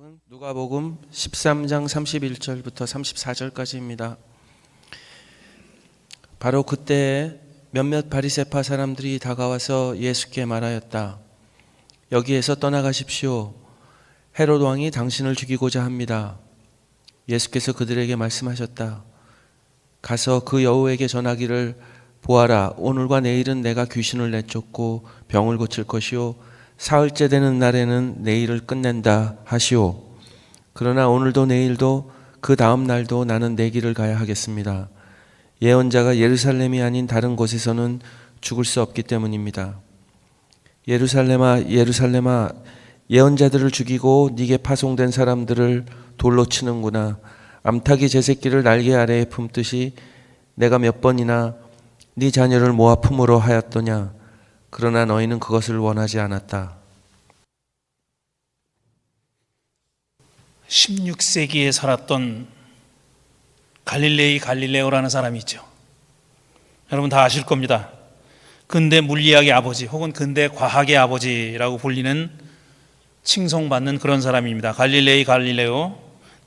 말씀은 누가복음 13장 31절부터 34절까지입니다. 바로 그때에 몇몇 바리새파 사람들이 다가와서 예수께 말하였다. 여기에서 떠나가십시오. 헤롯 왕이 당신을 죽이고자 합니다. 예수께서 그들에게 말씀하셨다. 가서 그 여우에게 전하기를 보아라, 오늘과 내일은 내가 귀신을 내쫓고 병을 고칠 것이요 사흘째 되는 날에는 내 일을 끝낸다 하시오. 그러나 오늘도 내일도 그 다음 날도 나는 내 길을 가야 하겠습니다. 예언자가 예루살렘이 아닌 다른 곳에서는 죽을 수 없기 때문입니다. 예루살렘아, 예루살렘아, 예언자들을 죽이고 네게 파송된 사람들을 돌로 치는구나. 암탉이 제 새끼를 날개 아래에 품듯이 내가 몇 번이나 네 자녀를 모아 품으로 하였더냐. 그러나 너희는 그것을 원하지 않았다. 16세기에 살았던 갈릴레이 갈릴레오라는 사람이 있죠. 여러분 다 아실 겁니다. 근대 물리학의 아버지 혹은 근대 과학의 아버지라고 불리는 칭송받는 그런 사람입니다. 갈릴레이 갈릴레오,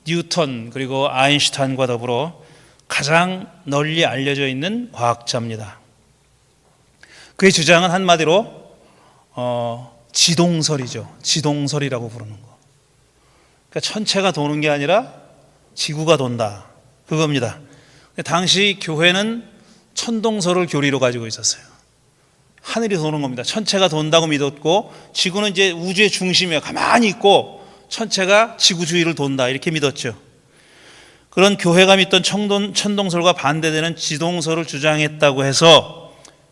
뉴턴 그리고 아인슈타인과 더불어 가장 널리 알려져 있는 과학자입니다. 그의 주장은 한마디로 지동설이죠. 지동설이라고 부르는 거. 그러니까 천체가 도는 게 아니라 지구가 돈다. 그겁니다. 당시 교회는 천동설을 교리로 가지고 있었어요. 하늘이 도는 겁니다. 천체가 돈다고 믿었고 지구는 이제 우주의 중심에 가만히 있고 천체가 지구 주위를 돈다 이렇게 믿었죠. 그런 교회가 믿던 천동설과 반대되는 지동설을 주장했다고 해서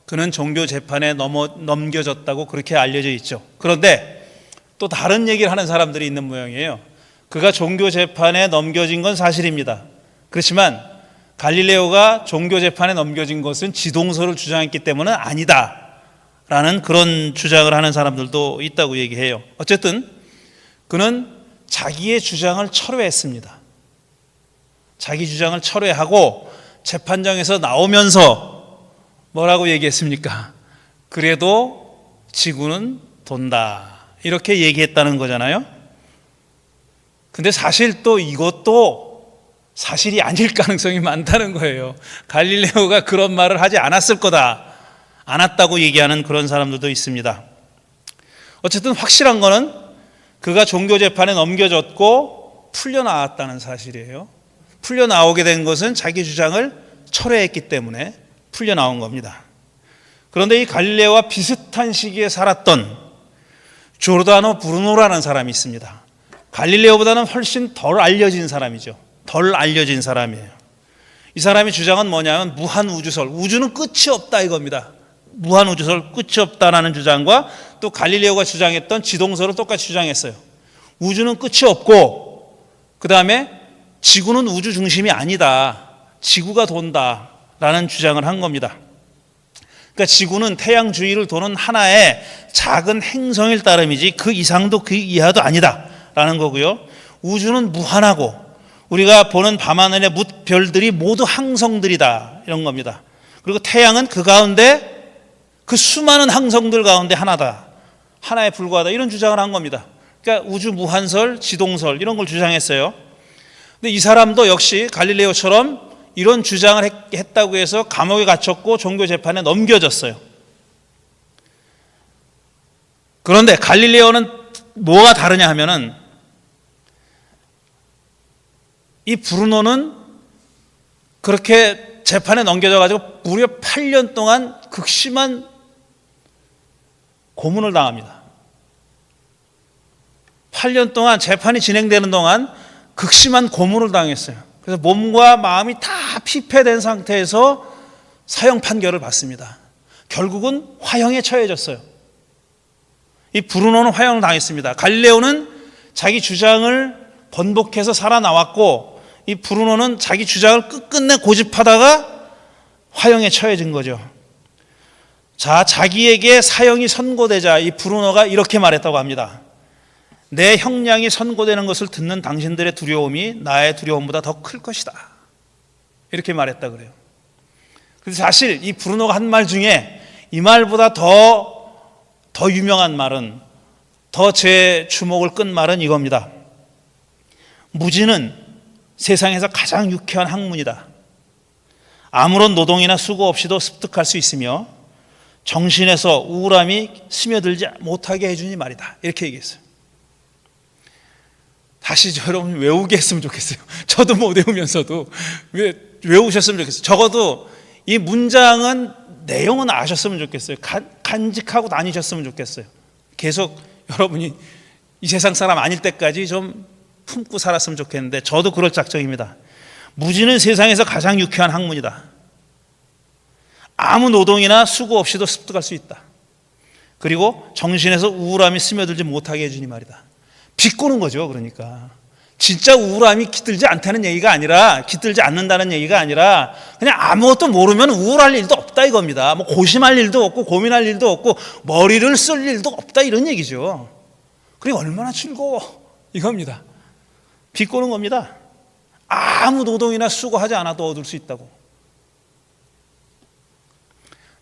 그는 종교 재판에 넘겨졌다고 그렇게 알려져 있죠. 그런데 또 다른 얘기를 하는 사람들이 있는 모양이에요. 그가 종교 재판에 넘겨진 건 사실입니다. 그렇지만 갈릴레오가 종교 재판에 넘겨진 것은 지동설을 주장했기 때문은 아니다라는 그런 주장을 하는 사람들도 있다고 얘기해요. 어쨌든 그는 자기의 주장을 철회했습니다. 자기 주장을 철회하고 재판장에서 나오면서 뭐라고 얘기했습니까? 그래도 지구는 돈다. 이렇게 얘기했다는 거잖아요. 근데 사실 또 이것도 사실이 아닐 가능성이 많다는 거예요. 갈릴레오가 그런 말을 하지 않았을 거다. 않았다고 얘기하는 그런 사람들도 있습니다. 어쨌든 확실한 거는 그가 종교재판에 넘겨졌고 풀려나왔다는 사실이에요. 풀려나오게 된 것은 자기 주장을 철회했기 때문에 풀려나온 겁니다. 그런데 이 갈릴레오와 비슷한 시기에 살았던 조르다노 브루노라는 사람이 있습니다. 갈릴레오보다는 훨씬 덜 알려진 사람이죠. 덜 알려진 사람이에요. 이 사람의 주장은 뭐냐면 무한우주설, 우주는 끝이 없다 이겁니다. 무한우주설, 끝이 없다라는 주장과 또 갈릴레오가 주장했던 지동설을 똑같이 주장했어요. 우주는 끝이 없고 그 다음에 지구는 우주 중심이 아니다. 지구가 돈다. 라는 주장을 한 겁니다. 그러니까 지구는 태양 주위를 도는 하나의 작은 행성일 따름이지 그 이상도 그 이하도 아니다 라는 거고요. 우주는 무한하고 우리가 보는 밤하늘의 뭇별들이 모두 항성들이다 이런 겁니다. 그리고 태양은 그 가운데 그 수많은 항성들 가운데 하나다. 하나에 불과하다 이런 주장을 한 겁니다. 그러니까 우주 무한설, 지동설 이런 걸 주장했어요. 근데 이 사람도 역시 갈릴레오처럼 이런 주장을 했다고 해서 감옥에 갇혔고 종교 재판에 넘겨졌어요. 그런데 갈릴레오는 뭐가 다르냐 하면은 이 브루노는 그렇게 재판에 넘겨져 가지고 무려 8년 동안 극심한 고문을 당합니다. 8년 동안 재판이 진행되는 동안 극심한 고문을 당했어요. 그래서 몸과 마음이 다 피폐된 상태에서 사형 판결을 받습니다. 결국은 화형에 처해졌어요. 이 브루노는 화형을 당했습니다. 갈릴레오는 자기 주장을 번복해서 살아나왔고 이 브루노는 자기 주장을 끝끝내 고집하다가 화형에 처해진 거죠. 자, 자기에게 사형이 선고되자 이 브루노가 이렇게 말했다고 합니다. 내 형량이 선고되는 것을 듣는 당신들의 두려움이 나의 두려움보다 더 클 것이다. 이렇게 말했다 그래요. 그래서 사실 이 브루노가 한 말 중에 이 말보다 더 유명한 말은 더 제 주목을 끈 말은 이겁니다. 무지는 세상에서 가장 유쾌한 학문이다. 아무런 노동이나 수고 없이도 습득할 수 있으며 정신에서 우울함이 스며들지 못하게 해주니 말이다. 이렇게 얘기했어요. 다시 여러분 외우게 했으면 좋겠어요. 저도 못 외우면서도 외우셨으면 좋겠어요. 적어도 이 문장은 내용은 아셨으면 좋겠어요. 간직하고 다니셨으면 좋겠어요. 계속 여러분이 이 세상 사람 아닐 때까지 좀 품고 살았으면 좋겠는데 저도 그럴 작정입니다. 무지는 세상에서 가장 유쾌한 학문이다. 아무 노동이나 수고 없이도 습득할 수 있다. 그리고 정신에서 우울함이 스며들지 못하게 해주니 말이다. 비꼬는 거죠. 그러니까 진짜 우울함이 깃들지 않다는 얘기가 아니라, 깃들지 않는다는 얘기가 아니라 그냥 아무것도 모르면 우울할 일도 없다 이겁니다. 뭐 고심할 일도 없고 고민할 일도 없고 머리를 쓸 일도 없다 이런 얘기죠. 그리고 얼마나 즐거워 이겁니다. 비꼬는 겁니다. 아무 노동이나 수고하지 않아도 얻을 수 있다고.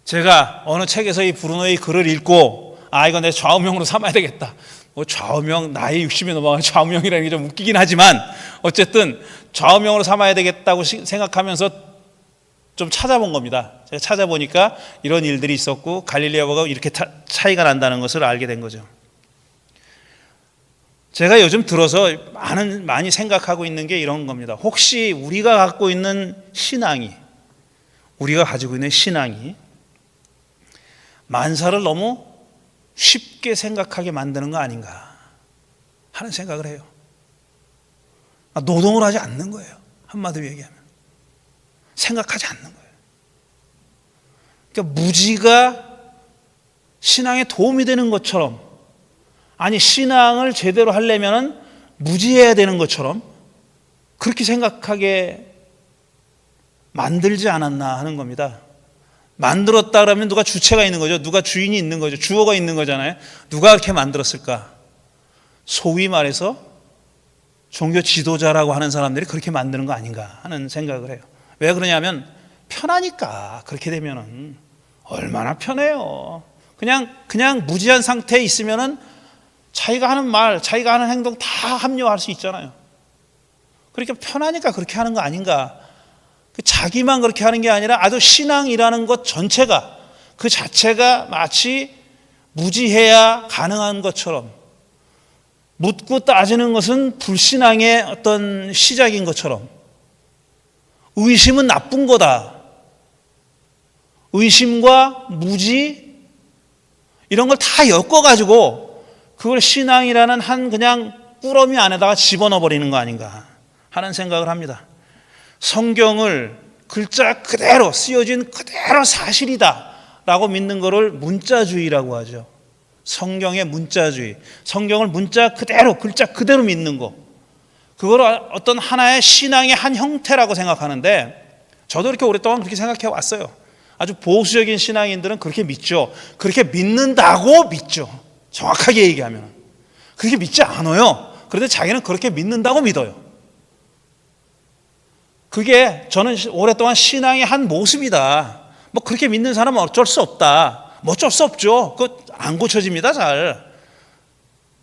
제가 어느 책에서 이 브루노의 글을 읽고 이거 내 좌우명으로 삼아야 되겠다. 뭐 좌우명, 나이 60이 넘어가면 좌우명이라는 게 좀 웃기긴 하지만 어쨌든 좌우명으로 삼아야 되겠다고 생각하면서 좀 찾아본 겁니다. 제가 찾아보니까 이런 일들이 있었고 갈릴레오가 이렇게 차이가 난다는 것을 알게 된 거죠. 제가 요즘 들어서 많이 생각하고 있는 게 이런 겁니다. 혹시 우리가 갖고 있는 신앙이, 우리가 가지고 있는 신앙이 만사를 너무 쉽게 생각하게 만드는 거 아닌가 하는 생각을 해요. 노동을 하지 않는 거예요. 한마디로 얘기하면 생각하지 않는 거예요. 그러니까 무지가 신앙에 도움이 되는 것처럼, 아니 신앙을 제대로 하려면 무지해야 되는 것처럼 그렇게 생각하게 만들지 않았나 하는 겁니다. 만들었다 그러면 누가 주체가 있는 거죠. 누가 주인이 있는 거죠. 주어가 있는 거잖아요. 누가 그렇게 만들었을까? 소위 말해서 종교 지도자라고 하는 사람들이 그렇게 만드는 거 아닌가 하는 생각을 해요. 왜 그러냐면 편하니까. 그렇게 되면은 얼마나 편해요. 그냥 무지한 상태에 있으면은 자기가 하는 말, 자기가 하는 행동 다 합리화할 수 있잖아요. 그러니까 편하니까 그렇게 하는 거 아닌가. 자기만 그렇게 하는 게 아니라 아주 신앙이라는 것 전체가, 그 자체가 마치 무지해야 가능한 것처럼, 묻고 따지는 것은 불신앙의 어떤 시작인 것처럼, 의심은 나쁜 거다, 의심과 무지 이런 걸 다 엮어가지고 그걸 신앙이라는 한 그냥 꾸러미 안에다가 집어넣어 버리는 거 아닌가 하는 생각을 합니다. 성경을 글자 그대로 쓰여진 그대로 사실이다 라고 믿는 것을 문자주의라고 하죠. 성경의 문자주의, 성경을 문자 그대로, 글자 그대로 믿는 거, 그걸 어떤 하나의 신앙의 한 형태라고 생각하는데, 저도 이렇게 오랫동안 그렇게 생각해 왔어요. 아주 보수적인 신앙인들은 그렇게 믿죠. 그렇게 믿는다고 믿죠. 정확하게 얘기하면 그렇게 믿지 않아요. 그런데 자기는 그렇게 믿는다고 믿어요. 그게 저는 오랫동안 신앙의 한 모습이다. 뭐 그렇게 믿는 사람은 어쩔 수 없다. 뭐 어쩔 수 없죠. 그거 안 고쳐집니다. 잘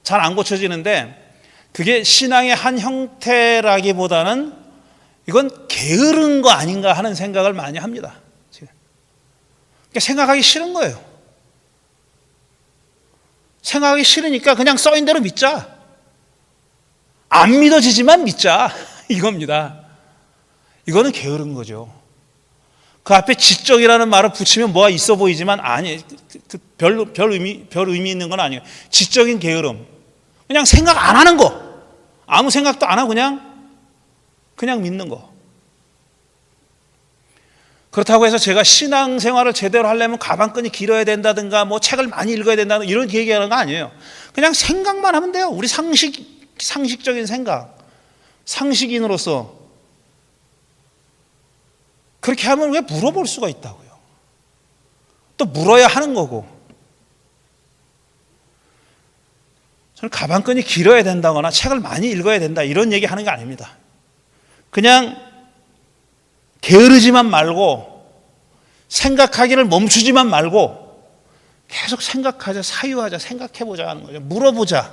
안 고쳐지는데, 그게 신앙의 한 형태라기보다는 이건 게으른 거 아닌가 하는 생각을 많이 합니다. 지금. 그러니까 생각하기 싫은 거예요. 생각하기 싫으니까 그냥 써인 대로 믿자. 안 믿어지지만 믿자. 이겁니다. 이거는 게으른 거죠. 그 앞에 지적이라는 말을 붙이면 뭐가 있어 보이지만 아니, 별 의미 있는 건 아니에요. 지적인 게으름. 그냥 생각 안 하는 거. 아무 생각도 안 하고 그냥 믿는 거. 그렇다고 해서 제가 신앙생활을 제대로 하려면 가방끈이 길어야 된다든가 뭐 책을 많이 읽어야 된다든가 이런 얘기하는 거 아니에요. 그냥 생각만 하면 돼요. 우리 상식적인 생각. 상식인으로서 그렇게 하면 왜 물어볼 수가 있다고요. 또 물어야 하는 거고. 저는 가방끈이 길어야 된다거나 책을 많이 읽어야 된다 이런 얘기 하는 게 아닙니다. 그냥 게으르지만 말고, 생각하기를 멈추지만 말고 계속 생각하자, 사유하자, 생각해보자 하는 거죠. 물어보자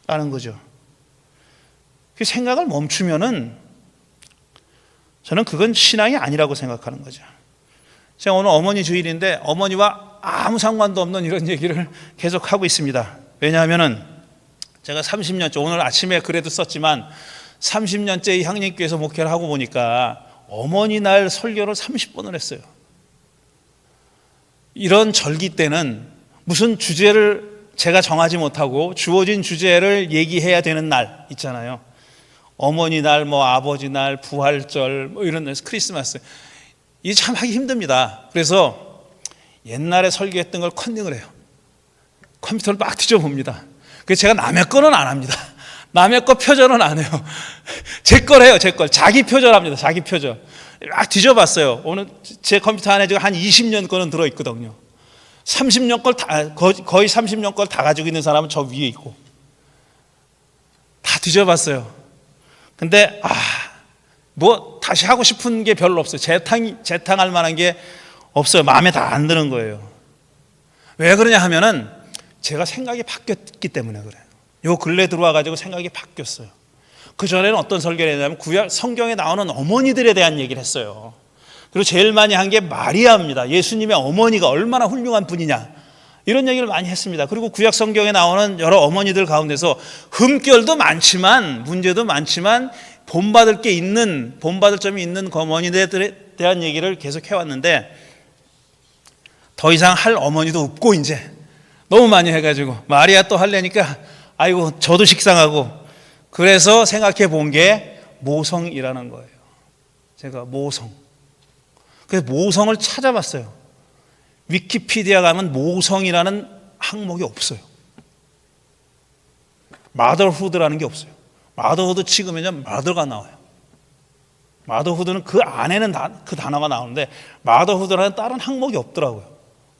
라는 거죠. 그 생각을 멈추면은 저는 그건 신앙이 아니라고 생각하는 거죠. 제가 오늘 어머니 주일인데 어머니와 아무 상관도 없는 이런 얘기를 계속 하고 있습니다. 왜냐하면은 제가 30년째, 오늘 아침에 그래도 썼지만 30년째 이 향림교회에서 목회를 하고 보니까 어머니 날 설교를 30번을 했어요. 이런 절기 때는 무슨 주제를 제가 정하지 못하고 주어진 주제를 얘기해야 되는 날 있잖아요. 어머니 날, 뭐 아버지 날, 부활절, 뭐 이런 날, 크리스마스. 이게 참 하기 힘듭니다. 그래서 옛날에 설교했던 걸 컨닝을 해요. 컴퓨터를 막 뒤져봅니다. 그래서 제가 남의 거는 안 합니다. 남의 거 표절은 안 해요. 제 걸 해요, 제 걸. 자기 표절합니다, 자기 표절. 막 뒤져봤어요. 오늘 제 컴퓨터 안에 지금 한 20년 거는 들어있거든요. 30년 걸 다, 거의 30년 걸 다 가지고 있는 사람은 저 위에 있고. 다 뒤져봤어요. 근데, 뭐, 다시 하고 싶은 게 별로 없어요. 재탕할 만한 게 없어요. 마음에 다 안 드는 거예요. 왜 그러냐 하면은 제가 생각이 바뀌었기 때문에 그래요. 요 근래 들어와가지고 생각이 바뀌었어요. 그전에는 어떤 설교를 했냐면 구약 성경에 나오는 어머니들에 대한 얘기를 했어요. 그리고 제일 많이 한 게 마리아입니다. 예수님의 어머니가 얼마나 훌륭한 분이냐, 이런 얘기를 많이 했습니다. 그리고 구약 성경에 나오는 여러 어머니들 가운데서 흠결도 많지만 문제도 많지만 본받을 점이 있는 어머니들에 대한 얘기를 계속 해왔는데 더 이상 할 어머니도 없고 이제 너무 많이 해가지고 마리아 또 하려니까 아이고 저도 식상하고, 그래서 생각해 본 게 모성이라는 거예요. 제가 모성. 그래서 모성을 찾아봤어요. 위키피디아 가면 모성이라는 항목이 없어요. 마더후드라는 게 없어요. 마더후드 찍으면 마더가 나와요. 마더후드는 그 안에는 그 단어가 나오는데 마더후드라는 다른 항목이 없더라고요.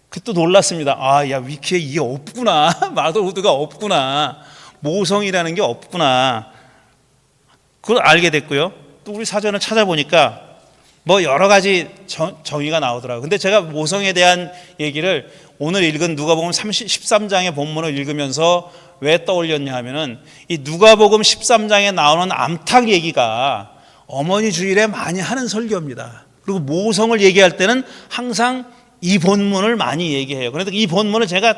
그때 놀랐습니다. 야, 위키에 이게 없구나. 마더후드가 없구나. 모성이라는 게 없구나. 그걸 알게 됐고요. 또 우리 사전을 찾아보니까 뭐 여러 가지 정의가 나오더라고요. 근데 제가 모성에 대한 얘기를 오늘 읽은 누가복음 13장의 본문을 읽으면서 왜 떠올렸냐 하면은 이 누가복음 13장에 나오는 암탉 얘기가 어머니 주일에 많이 하는 설교입니다. 그리고 모성을 얘기할 때는 항상 이 본문을 많이 얘기해요. 그런데 이 본문을 제가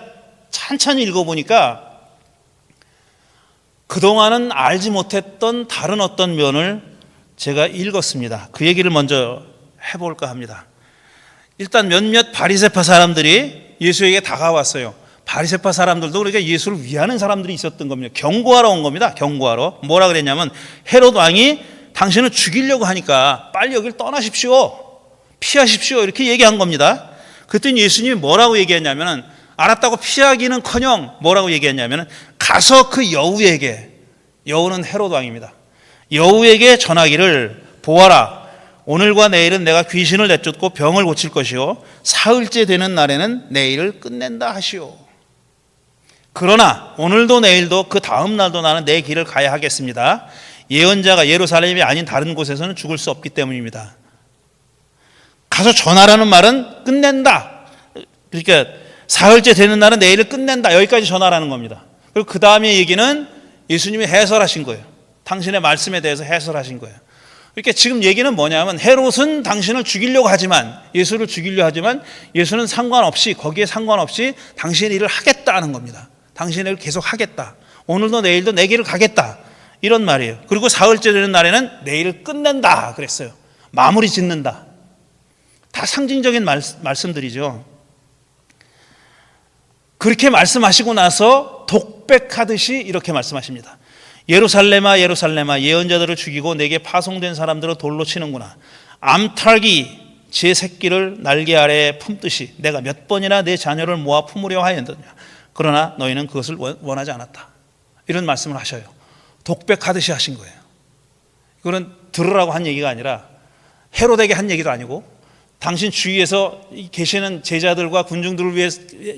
찬찬히 읽어보니까 그동안은 알지 못했던 다른 어떤 면을 제가 읽었습니다. 그 얘기를 먼저 해볼까 합니다. 일단 몇몇 바리새파 사람들이 예수에게 다가왔어요. 바리새파 사람들도 그러니까 예수를 위하는 사람들이 있었던 겁니다. 경고하러 온 겁니다. 경고하러. 뭐라 그랬냐면 헤롯 왕이 당신을 죽이려고 하니까 빨리 여기를 떠나십시오. 피하십시오. 이렇게 얘기한 겁니다. 그랬더니 예수님이 뭐라고 얘기했냐면 알았다고 피하기는커녕 뭐라고 얘기했냐면 가서 그 여우에게, 여우는 헤롯 왕입니다. 여우에게 전하기를 보아라, 오늘과 내일은 내가 귀신을 내쫓고 병을 고칠 것이요 사흘째 되는 날에는 내 일을 끝낸다 하시오. 그러나 오늘도 내일도 그 다음 날도 나는 내 길을 가야 하겠습니다. 예언자가 예루살렘이 아닌 다른 곳에서는 죽을 수 없기 때문입니다. 가서 전하라는 말은 끝낸다. 그러니까 사흘째 되는 날은 내일을 끝낸다. 여기까지 전하라는 겁니다. 그리고 그 다음에 얘기는 예수님이 해설하신 거예요. 당신의 말씀에 대해서 해설하신 거예요. 그러니까 지금 얘기는 뭐냐면 헤롯은 당신을 죽이려고 하지만, 예수를 죽이려고 하지만 예수는 상관없이, 거기에 상관없이 당신의 일을 하겠다는 겁니다. 당신의 일을 계속 하겠다. 오늘도 내일도 내 길을 가겠다. 이런 말이에요. 그리고 사흘째 되는 날에는 내 일을 끝낸다 그랬어요. 마무리 짓는다. 다 상징적인 말씀들이죠. 그렇게 말씀하시고 나서 독백하듯이 이렇게 말씀하십니다. 예루살렘아 예루살렘아, 예언자들을 죽이고 내게 파송된 사람들을 돌로 치는구나. 암탉이 제 새끼를 날개 아래에 품듯이 내가 몇 번이나 내 자녀를 모아 품으려 하였느냐. 그러나 너희는 그것을 원하지 않았다. 이런 말씀을 하셔요. 독백하듯이 하신 거예요. 이거는 들으라고 한 얘기가 아니라 헤롯에게 한 얘기도 아니고 당신 주위에서 계시는 제자들과 군중들을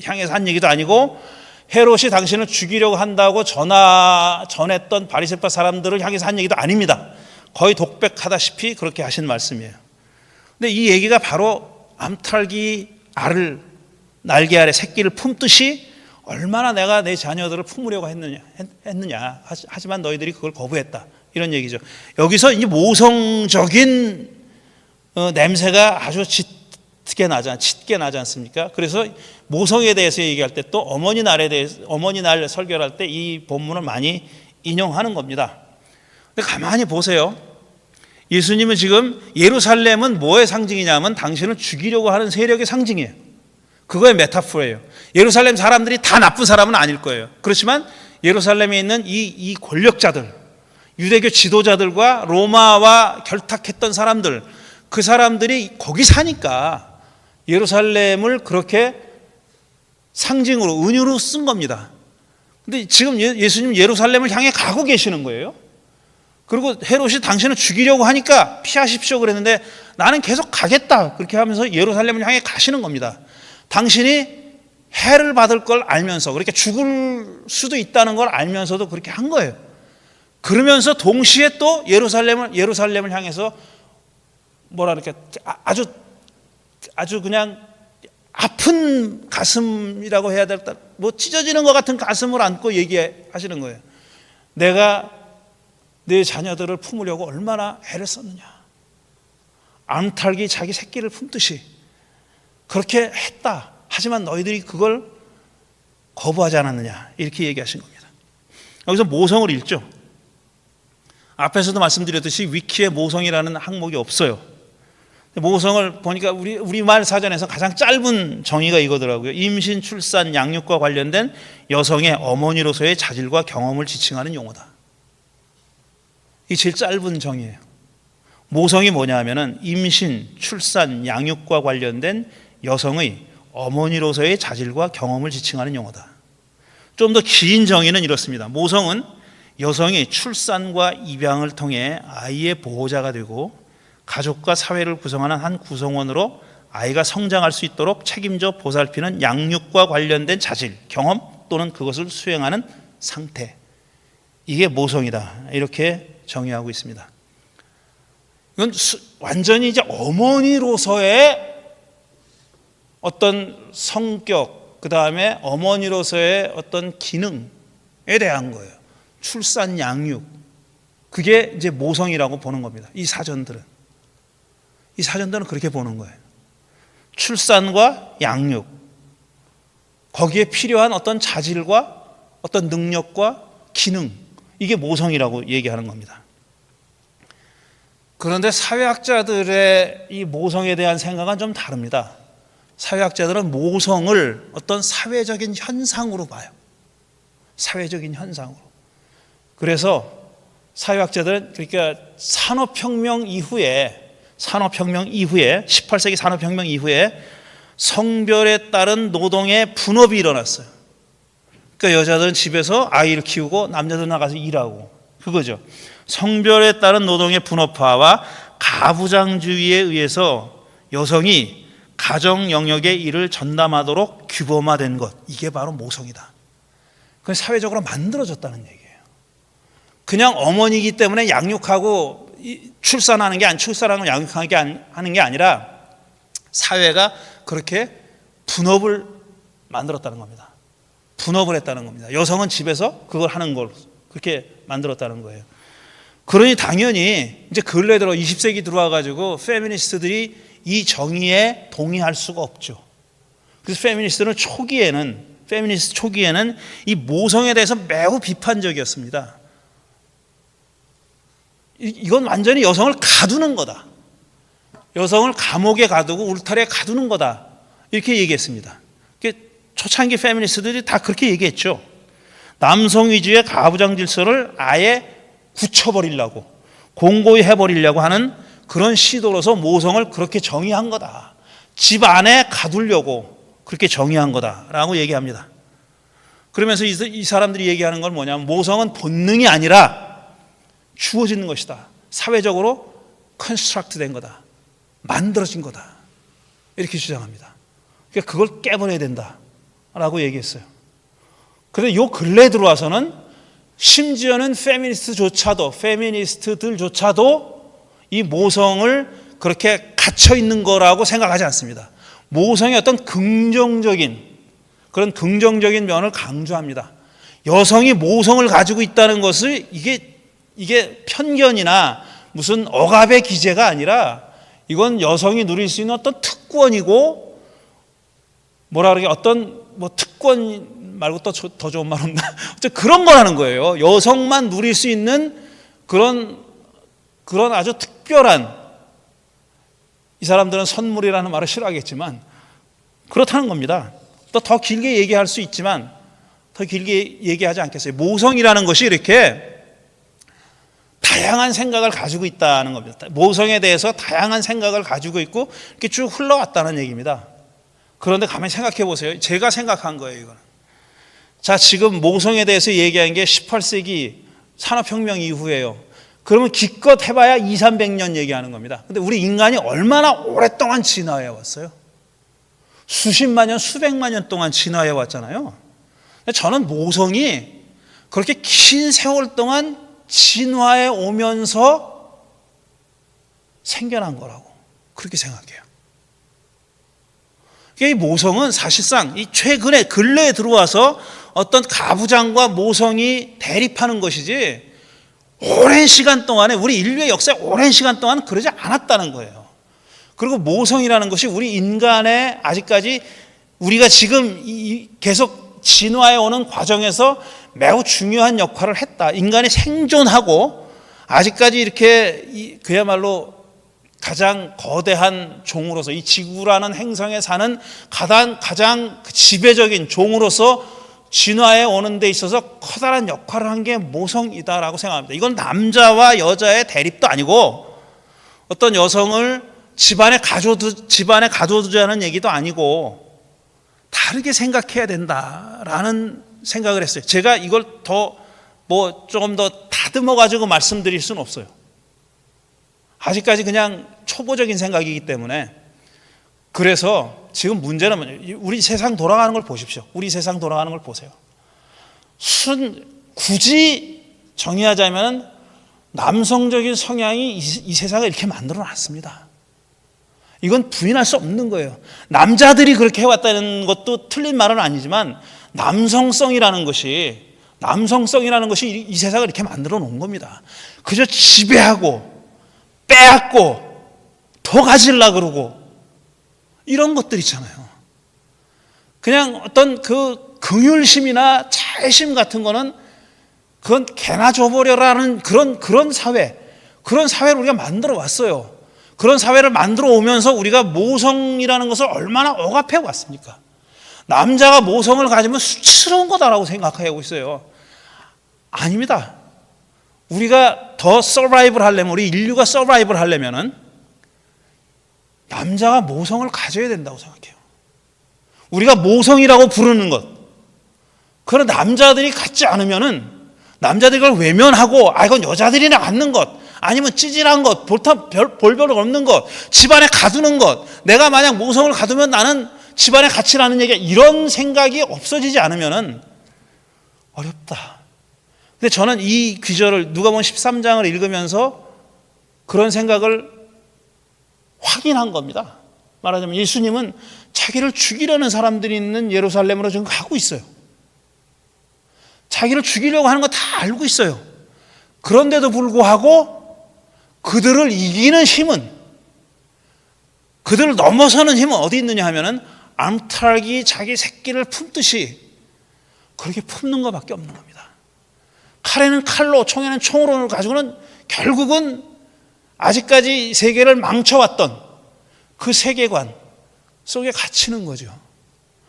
향해서 한 얘기도 아니고 헤롯이 당신을 죽이려고 한다고 전했던 바리새파 사람들을 향해서 한 얘기도 아닙니다. 거의 독백하다시피 그렇게 하신 말씀이에요. 근데 이 얘기가 바로 암탉이 알을, 날개 아래 새끼를 품듯이 얼마나 내가 내 자녀들을 품으려고 했느냐. 하지만 너희들이 그걸 거부했다. 이런 얘기죠. 여기서 이 모성적인 냄새가 아주 짙게 나지 않습니까? 그래서 모성에 대해서 얘기할 때 또 어머니 날 설교를 할 때 이 본문을 많이 인용하는 겁니다. 근데 가만히 보세요. 예수님은 지금 예루살렘은 뭐의 상징이냐면 당신을 죽이려고 하는 세력의 상징이에요. 그거의 메타포예요. 예루살렘 사람들이 다 나쁜 사람은 아닐 거예요. 그렇지만 예루살렘에 있는 이 권력자들, 유대교 지도자들과 로마와 결탁했던 사람들, 그 사람들이 거기 사니까 예루살렘을 그렇게 상징으로, 은유로 쓴 겁니다. 근데 지금 예수님 예루살렘을 향해 가고 계시는 거예요. 그리고 헤롯이 당신을 죽이려고 하니까 피하십시오 그랬는데 나는 계속 가겠다 그렇게 하면서 예루살렘을 향해 가시는 겁니다. 당신이 해를 받을 걸 알면서, 그렇게 죽을 수도 있다는 걸 알면서도 그렇게 한 거예요. 그러면서 동시에 또 예루살렘을 향해서 이렇게 아주 그냥 아픈 가슴이라고 해야 될까, 찢어지는 것 같은 가슴을 안고 얘기하시는 거예요. 내가 내 자녀들을 품으려고 얼마나 애를 썼느냐. 암탉이 자기 새끼를 품듯이 그렇게 했다. 하지만 너희들이 그걸 거부하지 않았느냐. 이렇게 얘기하신 겁니다. 여기서 모성을 읽죠. 앞에서도 말씀드렸듯이 위키에 모성이라는 항목이 없어요. 모성을 보니까 우리말 사전에서 가장 짧은 정의가 이거더라고요. 임신, 출산, 양육과 관련된 여성의 어머니로서의 자질과 경험을 지칭하는 용어다. 이 제일 짧은 정의예요. 모성이 뭐냐 하면은 임신, 출산, 양육과 관련된 여성의 어머니로서의 자질과 경험을 지칭하는 용어다. 좀 더 긴 정의는 이렇습니다. 모성은 여성이 출산과 입양을 통해 아이의 보호자가 되고 가족과 사회를 구성하는 한 구성원으로 아이가 성장할 수 있도록 책임져 보살피는 양육과 관련된 자질, 경험 또는 그것을 수행하는 상태. 이게 모성이다. 이렇게 정의하고 있습니다. 이건 완전히 이제 어머니로서의 어떤 성격, 그 다음에 어머니로서의 어떤 기능에 대한 거예요. 출산, 양육. 그게 이제 모성이라고 보는 겁니다. 이 사전들은 그렇게 보는 거예요. 출산과 양육. 거기에 필요한 어떤 자질과 어떤 능력과 기능. 이게 모성이라고 얘기하는 겁니다. 그런데 사회학자들의 이 모성에 대한 생각은 좀 다릅니다. 사회학자들은 모성을 어떤 사회적인 현상으로 봐요. 사회적인 현상으로. 그래서 사회학자들은 그러니까 산업혁명 이후에 18세기 산업혁명 이후에 성별에 따른 노동의 분업이 일어났어요. 그러니까 여자들은 집에서 아이를 키우고 남자들은 나가서 일하고, 그거죠. 성별에 따른 노동의 분업화와 가부장주의에 의해서 여성이 가정 영역의 일을 전담하도록 규범화된 것, 이게 바로 모성이다. 그건 사회적으로 만들어졌다는 얘기예요. 그냥 어머니이기 때문에 양육하고 출산하는 게 출산하고 양육하는 게 아니라 사회가 그렇게 분업을 만들었다는 겁니다. 분업을 했다는 겁니다. 여성은 집에서 그걸 하는 걸 그렇게 만들었다는 거예요. 그러니 당연히 이제 근래 들어 20세기 들어와 가지고 페미니스트들이 이 정의에 동의할 수가 없죠. 그래서 페미니스트 초기에는 이 모성에 대해서 매우 비판적이었습니다. 이건 완전히 여성을 가두는 거다. 여성을 감옥에 가두고 울타리에 가두는 거다. 이렇게 얘기했습니다. 초창기 페미니스트들이 다 그렇게 얘기했죠. 남성 위주의 가부장 질서를 아예 굳혀버리려고, 공고히 해버리려고 하는 그런 시도로서 모성을 그렇게 정의한 거다. 집 안에 가두려고 그렇게 정의한 거다라고 얘기합니다. 그러면서 이 사람들이 얘기하는 건 뭐냐면 모성은 본능이 아니라 주어지는 것이다. 사회적으로 컨스트럭트 된 거다. 만들어진 거다. 이렇게 주장합니다. 그러니까 그걸 깨버려야 된다라고 얘기했어요. 그런데 요 근래에 들어와서는 심지어는 페미니스트들조차도 이 모성을 그렇게 갇혀 있는 거라고 생각하지 않습니다. 모성의 어떤 긍정적인 면을 강조합니다. 여성이 모성을 가지고 있다는 것을 이게 이게 편견이나 무슨 억압의 기제가 아니라 이건 여성이 누릴 수 있는 어떤 특권이고, 뭐라 그러게, 어떤 뭐 특권 말고 또 더 좋은 말 없나? 어쨌든 그런 거라는 거예요. 여성만 누릴 수 있는 그런 아주 특별한, 이 사람들은 선물이라는 말을 싫어하겠지만 그렇다는 겁니다. 또 더 길게 얘기할 수 있지만 더 길게 얘기하지 않겠어요. 모성이라는 것이 이렇게 다양한 생각을 가지고 있다는 겁니다. 모성에 대해서 다양한 생각을 가지고 있고 이렇게 쭉 흘러왔다는 얘기입니다. 그런데 가만히 생각해 보세요. 제가 생각한 거예요, 이거는. 자, 지금 모성에 대해서 얘기한 게 18세기 산업혁명 이후예요. 그러면 기껏 해봐야 200~300년 얘기하는 겁니다. 근데 우리 인간이 얼마나 오랫동안 진화해 왔어요? 수십만 년, 수백만 년 동안 진화해 왔잖아요. 저는 모성이 그렇게 긴 세월 동안 진화해 오면서 생겨난 거라고 그렇게 생각해요. 이 모성은 사실상 이 최근에 근래에 들어와서 어떤 가부장과 모성이 대립하는 것이지, 오랜 시간 동안에, 우리 인류의 역사에 오랜 시간 동안 그러지 않았다는 거예요. 그리고 모성이라는 것이 우리 인간의 아직까지 우리가 지금 계속 진화해 오는 과정에서 매우 중요한 역할을 했다. 인간이 생존하고 아직까지 이렇게 그야말로 가장 거대한 종으로서, 이 지구라는 행성에 사는 가장 지배적인 종으로서 진화해 오는 데 있어서 커다란 역할을 한 게 모성이다라고 생각합니다. 이건 남자와 여자의 대립도 아니고, 어떤 여성을 집안에 가둬두자는 얘기도 아니고, 다르게 생각해야 된다라는 생각을 했어요. 제가 이걸 조금 더 다듬어 가지고 말씀드릴 수는 없어요. 아직까지 그냥 초보적인 생각이기 때문에. 그래서 지금 문제는 뭐냐면, 우리 세상 돌아가는 걸 보십시오. 우리 세상 돌아가는 걸 보세요. 굳이 정의하자면 남성적인 성향이 이 세상을 이렇게 만들어 놨습니다. 이건 부인할 수 없는 거예요. 남자들이 그렇게 해왔다는 것도 틀린 말은 아니지만, 남성성이라는 것이 이 세상을 이렇게 만들어 놓은 겁니다. 그저 지배하고 빼앗고 더 가지려고 그러고 이런 것들 있잖아요. 그냥 어떤 그 긍휼심이나 자애심 같은 거는 그건 개나 줘버려라는 그런 사회를 우리가 만들어 왔어요. 그런 사회를 만들어 오면서 우리가 모성이라는 것을 얼마나 억압해 왔습니까? 남자가 모성을 가지면 수치스러운 거다라고 생각하고 있어요. 아닙니다. 우리가 더 서바이벌 하려면, 우리 인류가 서바이벌 하려면은 남자가 모성을 가져야 된다고 생각해요. 우리가 모성이라고 부르는 것, 그런 남자들이 갖지 않으면은, 남자들이 그걸 외면하고, 이건 여자들이나 갖는 것, 아니면 찌질한 것, 볼별 없는 것, 집안에 가두는 것, 내가 만약 모성을 가두면 나는 집안에 갇히라는 얘기야, 이런 생각이 없어지지 않으면은 어렵다. 근데 저는 이 귀절을, 누가복음 13장을 읽으면서 그런 생각을 확인한 겁니다. 말하자면 예수님은 자기를 죽이려는 사람들이 있는 예루살렘으로 지금 가고 있어요. 자기를 죽이려고 하는 거 다 알고 있어요. 그런데도 불구하고 그들을 이기는 힘은, 그들을 넘어서는 힘은 어디 있느냐 하면은, 암탉이 자기 새끼를 품듯이 그렇게 품는 것밖에 없는 겁니다. 칼에는 칼로, 총에는 총으로 가지고는 결국은 아직까지 세계를 망쳐왔던 그 세계관 속에 갇히는 거죠.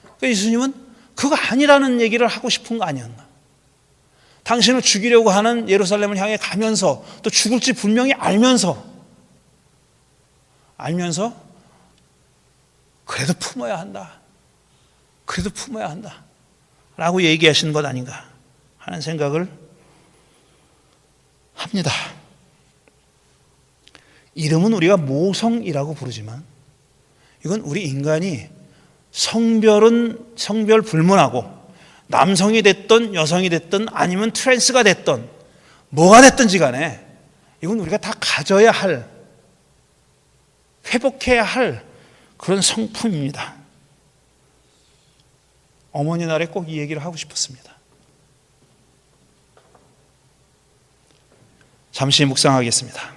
그러니까 예수님은 그거 아니라는 얘기를 하고 싶은 거 아니었나. 당신을 죽이려고 하는 예루살렘을 향해 가면서, 또 죽을지 분명히 알면서 그래도 품어야 한다. 그래도 품어야 한다. 라고 얘기하신 것 아닌가 하는 생각을 합니다. 이름은 우리가 모성이라고 부르지만, 이건 우리 인간이 성별 불문하고, 남성이 됐든 여성이 됐든 아니면 트랜스가 됐든 뭐가 됐든지 간에 이건 우리가 다 가져야 할, 회복해야 할 그런 성품입니다. 어머니 날에 꼭 이 얘기를 하고 싶었습니다. 잠시 묵상하겠습니다.